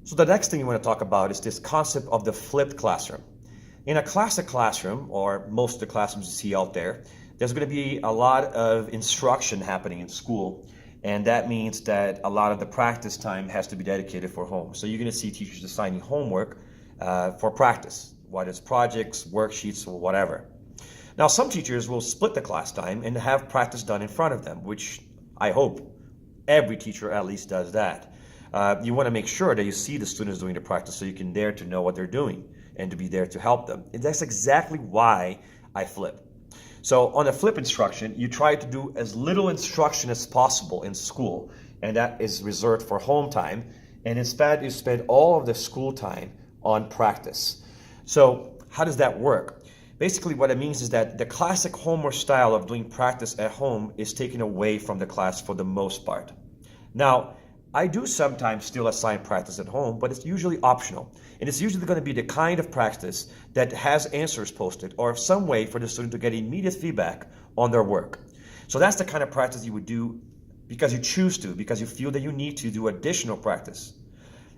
So the next thing you want to talk about is this concept of the flipped classroom. In a classic classroom, or most of the classrooms you see out there, there's going to be a lot of instruction happening in school. And that means that a lot of the practice time has to be dedicated for home. So you're going to see teachers assigning homework for practice, whether it's projects, worksheets, or whatever. Now, some teachers will split the class time and have practice done in front of them, which I hope every teacher at least does that. You want to make sure that you see the students doing the practice so you can dare to know what they're doing and to be there to help them. And that's exactly why I flip. So on a flip instruction, you try to do as little instruction as possible in school, and that is reserved for home time. And instead, you spend all of the school time on practice. So how does that work? Basically, what it means is that the classic homework style of doing practice at home is taken away from the class for the most part. Now, I do sometimes still assign practice at home, but it's usually optional. And it's usually going to be the kind of practice that has answers posted or some way for the student to get immediate feedback on their work. So that's the kind of practice you would do because you choose to, because you feel that you need to do additional practice.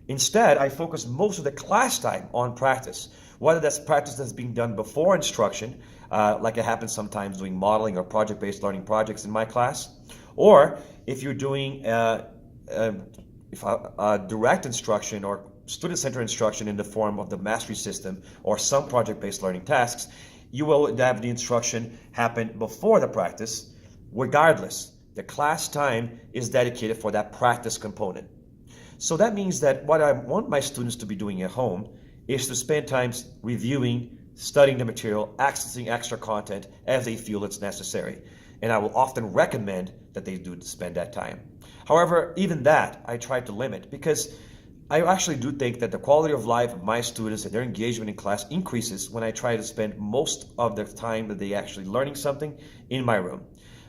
Instead, I focus most of the class time on practice, whether that's practice that's being done before instruction, like it happens sometimes doing modeling or project-based learning projects in my class, or if you're doing direct instruction or student-centered instruction in the form of the mastery system or some project-based learning tasks, you will have the instruction happen before the practice. Regardless, the class time is dedicated for that practice component. So that means that what I want my students to be doing at home is to spend time reviewing, studying the material, accessing extra content as they feel it's necessary. And I will often recommend that they do spend that time. However, even that I try to limit because I actually do think that the quality of life of my students and their engagement in class increases when I try to spend most of the time that they actually learning something in my room.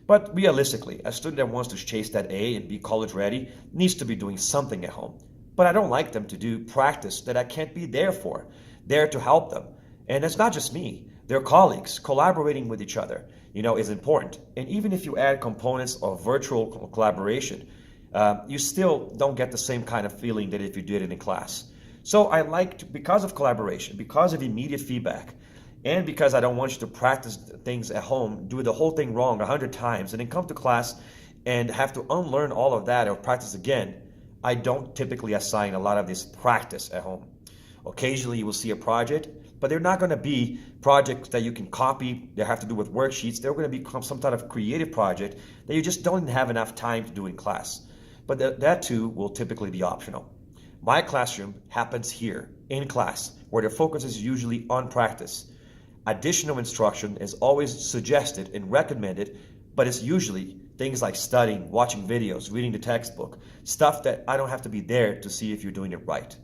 But realistically, a student that wants to chase that A and be college ready needs to be doing something at home. But I don't like them to do practice that I can't be there for, there to help them. And it's not just me. Their colleagues collaborating with each other, is important. And even if you add components of virtual collaboration, you still don't get the same kind of feeling that if you did it in class. So I like to, because of collaboration, because of immediate feedback, and because I don't want you to practice things at home, do the whole thing wrong 100 times, and then come to class and have to unlearn all of that or practice again, I don't typically assign a lot of this practice at home. Occasionally you will see a project, but they're not going to be projects that you can copy. They have to do with worksheets. They're going to be some type of creative project that you just don't have enough time to do in class. But that too will typically be optional. My classroom happens here, in class, where the focus is usually on practice. Additional instruction is always suggested and recommended, but it's usually things like studying, watching videos, reading the textbook, stuff that I don't have to be there to see if you're doing it right.